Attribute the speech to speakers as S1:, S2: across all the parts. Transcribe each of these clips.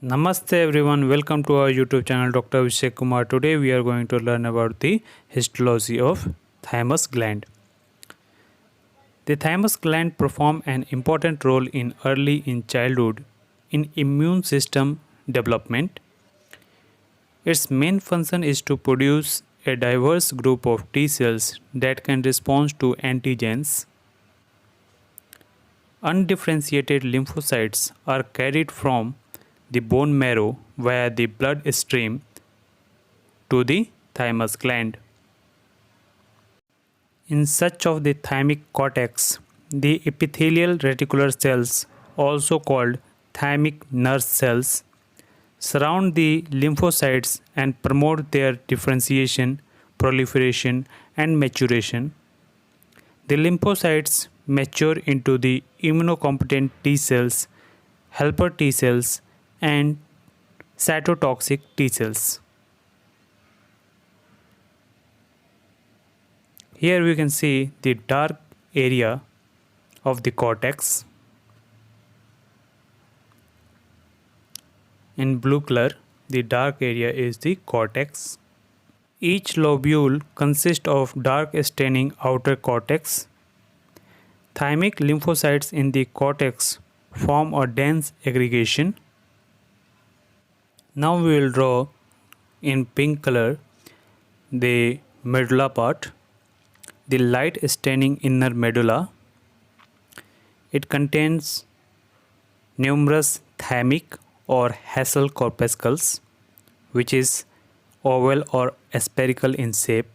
S1: Namaste everyone, welcome to our YouTube channel Dr. Abhishek Kumar. Today we are going to learn about the histology of thymus gland. The thymus gland perform an important role in early in childhood in immune system development. Its main function is to produce a diverse group of T cells that can respond to antigens. Undifferentiated lymphocytes are carried from the bone marrow via the blood stream to the thymus gland. In search of the thymic cortex, the epithelial reticular cells, also called thymic nurse cells, surround the lymphocytes and promote their differentiation, proliferation, and maturation. The lymphocytes mature into the immunocompetent T cells, helper T cells, and cytotoxic T cells. Here we can see the dark area of the cortex. In blue color, the dark area is the cortex. Each lobule consists of dark staining outer cortex. Thymic lymphocytes in the cortex form a dense aggregation. Now we will draw in pink color the medulla part, the light staining inner medulla. It contains numerous thymic or Hassel corpuscles, which is oval or spherical in shape.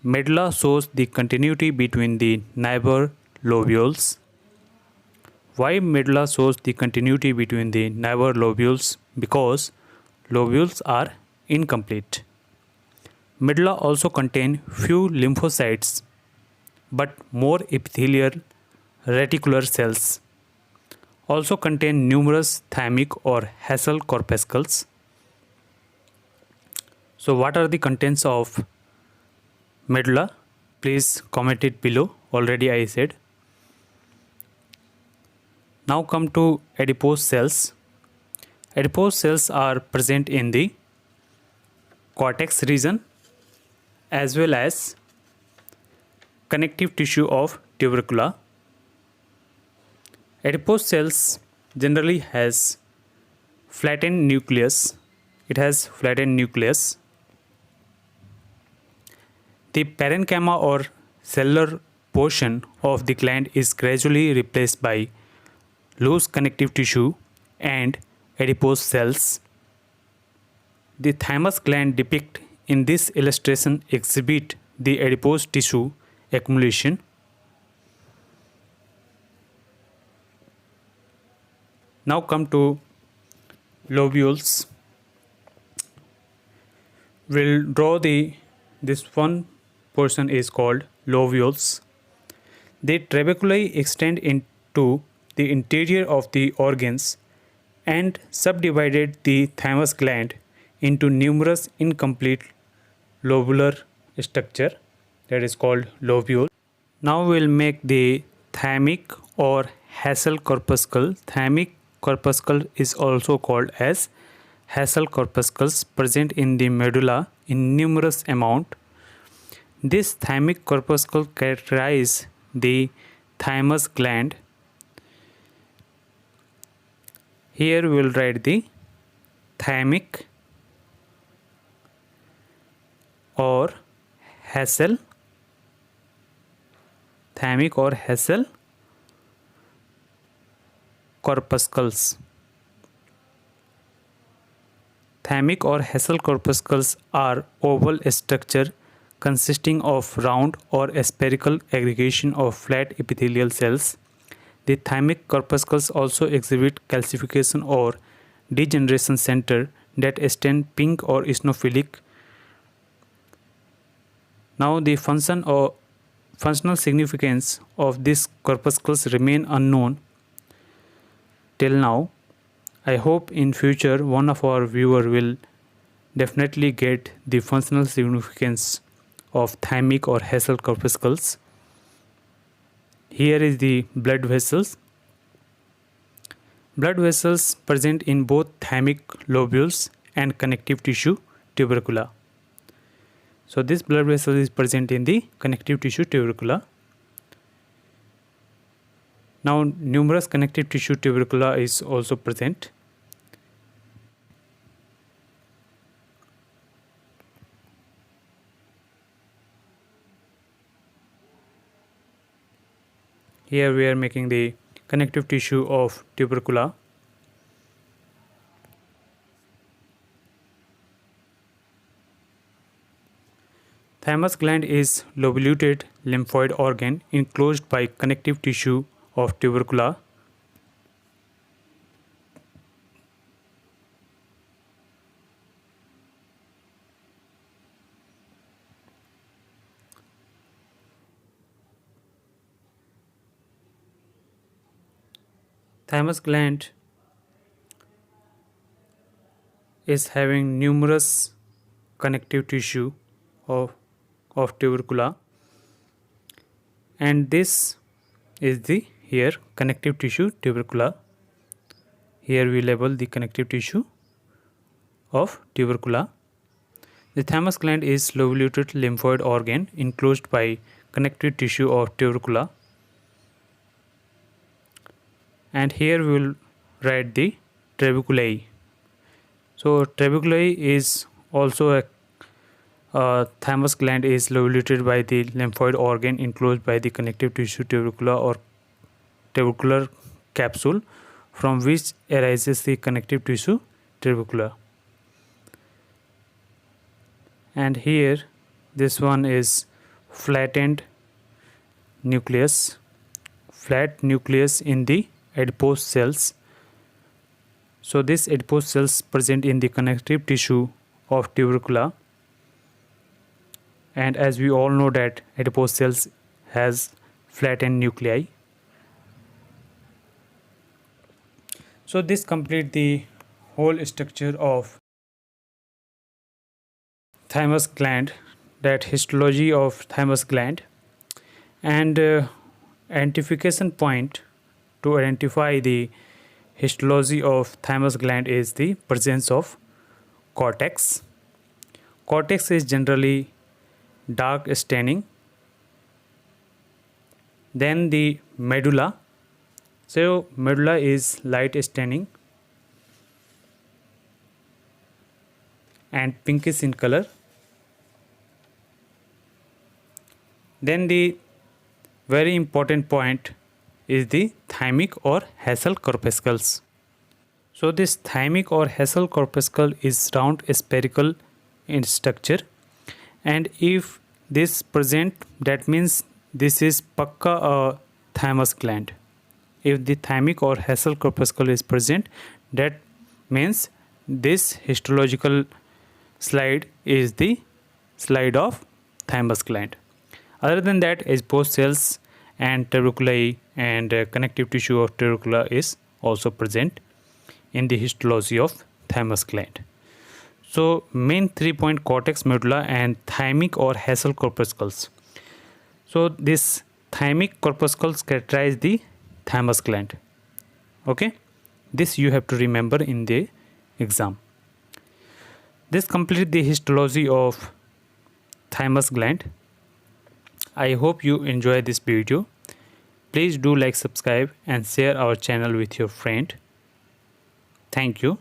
S1: Medulla shows the continuity between the neighbor lobules. Why medulla shows the continuity between the neighbor lobules? Because lobules are incomplete. Medulla also contain few lymphocytes but more epithelial reticular cells. Also contain numerous thymic or Hassel corpuscles. So what are the contents of medulla? Please comment it below. Already I said. Now come to adipose cells. Adipose cells are present in the cortex region as well as connective tissue of tubercula. Adipose cells generally has flattened nucleus. It has flattened nucleus. The parenchyma or cellular portion of the gland is gradually replaced by loose connective tissue and adipose cells. The thymus gland depicted in this illustration exhibit the adipose tissue accumulation. Now come to lobules. We'll draw this one portion is called lobules. The trabeculae extend into the interior of the organs and subdivided the thymus gland into numerous incomplete lobular structure that is called lobule. Now we'll make the thymic or Hassel corpuscle. Thymic corpuscle is also called as Hassel corpuscles present in the medulla in numerous amount. This thymic corpuscle characterize the thymus gland. Here we will write the thymic or Hassel, thymic or Hassel corpuscles. Thymic or Hassel corpuscles are oval structure consisting of round or spherical aggregation of flat epithelial cells. The thymic corpuscles also exhibit calcification or degeneration center that stain pink or eosinophilic. Now the functional significance of these corpuscles remain unknown till now. I hope in future one of our viewer will definitely get the functional significance of thymic or Hassel corpuscles. Here is the blood vessels. Blood vessels present in both thymic lobules and connective tissue tubercula. So this blood vessel is present in the connective tissue tubercula. Now numerous connective tissue tubercula is also present. Here we are making the connective tissue of tubercula. Thymus gland is lobulated lymphoid organ enclosed by connective tissue of tubercula. Thymus gland is having numerous connective tissue of tubercula, and this is the here connective tissue tubercula. Here we label the connective tissue of tubercula. The thymus gland is lobulated lymphoid organ enclosed by connective tissue of tubercula, and here we will write the trabeculae. So trabeculae is also a thymus gland is lobulated by the lymphoid organ enclosed by the connective tissue tubercula or tubercular capsule, from which arises the connective tissue tubercula. And here this one is flattened nucleus, flat nucleus in the adipose cells. So this adipose cells present in the connective tissue of tubercula, and as we all know that adipose cells has flattened nuclei. So this complete the whole structure of thymus gland, that histology of thymus gland. And identification point to identify the histology of thymus gland is the presence of cortex. Cortex is generally dark staining. Then the medulla. So medulla is light staining and pinkish in color. Then the very important point is the thymic or Hassel corpuscles. So this thymic or Hassel corpuscle is round spherical in structure, and if this present, that means this is pakka a thymus gland. If the thymic or Hassel corpuscle is present, that means this histological slide is the slide of thymus gland. Other than that, adipose cells and tuberculi and connective tissue of tubercula is also present in the histology of thymus gland. So main 3-point cortex, medulla and thymic or Hassel corpuscles. So this thymic corpuscles characterize the thymus gland. Okay, this you have to remember in the exam. This completes the histology of thymus gland. I hope you enjoy this video. Please do like, subscribe and share our channel with your friend. Thank you.